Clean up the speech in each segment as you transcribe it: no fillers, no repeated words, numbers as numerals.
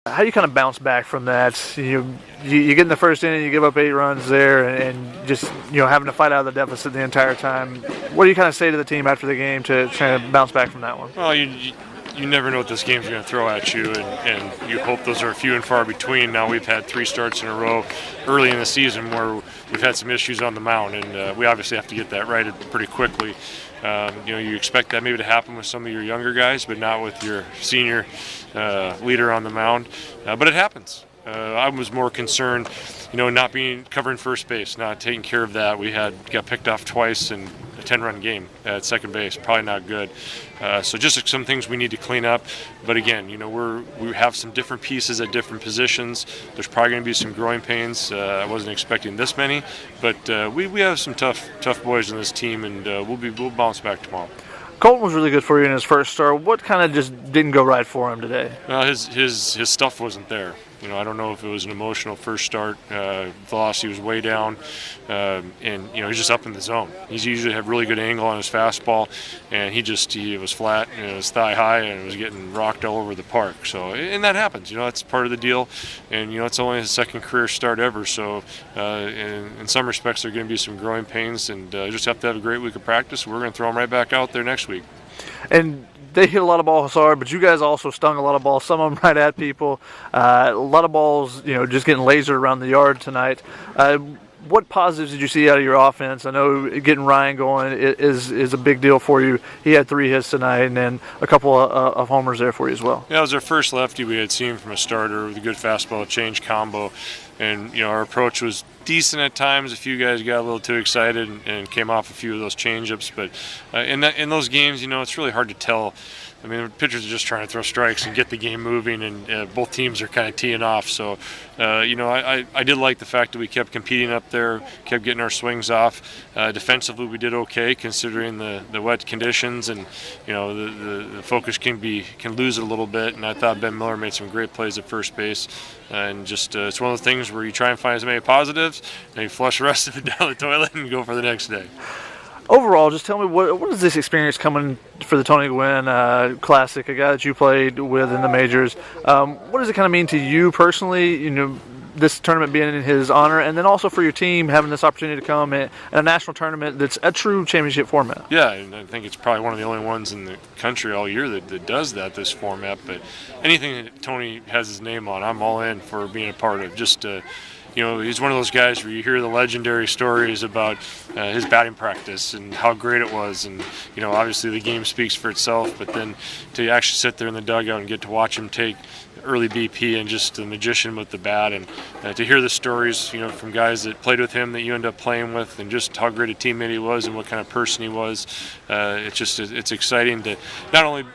How do you kind of bounce back from that? You get in the first inning, you give up 8 runs there, and just having to fight out of the deficit the entire time. What do you kind of say to the team after the game to try to bounce back from that one? Well, you never know what this game's going to throw at you, and you hope those are few and far between. Now we've had 3 starts in a row early in the season where we've had some issues on the mound, and we obviously have to get that right pretty quickly. You expect that maybe to happen with some of your younger guys, but not with your senior leader on the mound. But it happens. I was more concerned, not covering first base, not taking care of that. We got picked off twice in a 10-run game at second base. Probably not good. So just some things we need to clean up. But again, we have some different pieces at different positions. There's probably going to be some growing pains. I wasn't expecting this many, but we have some tough boys in this team, and we'll bounce back tomorrow. Colton was really good for you in his first start. What kind of just didn't go right for him today? His stuff wasn't there. I don't know if it was an emotional first start. Velocity was way down, and he's just up in the zone. He's usually have really good angle on his fastball, and he was flat, and it was thigh high, and it was getting rocked all over the park. So, and that happens. That's part of the deal, and it's only his second career start ever. So, in some respects, there are going to be some growing pains, and just have to have a great week of practice. We're going to throw him right back out there next week. And they hit a lot of balls hard, but you guys also stung a lot of balls, some of them right at people. A lot of balls, just getting lasered around the yard tonight. What positives did you see out of your offense? I know getting Ryan going is a big deal for you. He had 3 hits tonight, and then a couple of homers there for you as well. Yeah, it was our first lefty we had seen from a starter with a good fastball change combo, and our approach was decent at times. A few guys got a little too excited and came off a few of those changeups, but in those games, it's really hard to tell. I mean, the pitchers are just trying to throw strikes and get the game moving, and both teams are kind of teeing off. So, I did like the fact that we kept competing up there, kept getting our swings off. Defensively, we did okay considering the wet conditions, and the focus can lose it a little bit. And I thought Ben Miller made some great plays at first base, and just it's one of those things where you try and find as many positives, and you flush the rest of it down the toilet and go for the next day. Overall, just tell me, what is this experience coming for the Tony Gwynn Classic, a guy that you played with in the majors? What does it kind of mean to you personally, this tournament being in his honor, and then also for your team having this opportunity to come in a national tournament that's a true championship format? Yeah, and I think it's probably one of the only ones in the country all year that does this format. But anything that Tony has his name on, I'm all in for being a part of. Just he's one of those guys where you hear the legendary stories about his batting practice and how great it was, and obviously the game speaks for itself, but then to actually sit there in the dugout and get to watch him take early BP and just the magician with the bat, and to hear the stories from guys that played with him that you end up playing with, and just how great a teammate he was and what kind of person he was, it's exciting to not only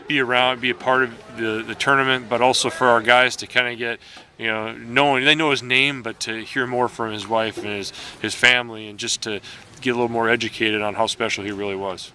be a part of the tournament, but also for our guys to kind of get knowing they know his name, but to hear more from his wife and his family, and just to get a little more educated on how special he really was.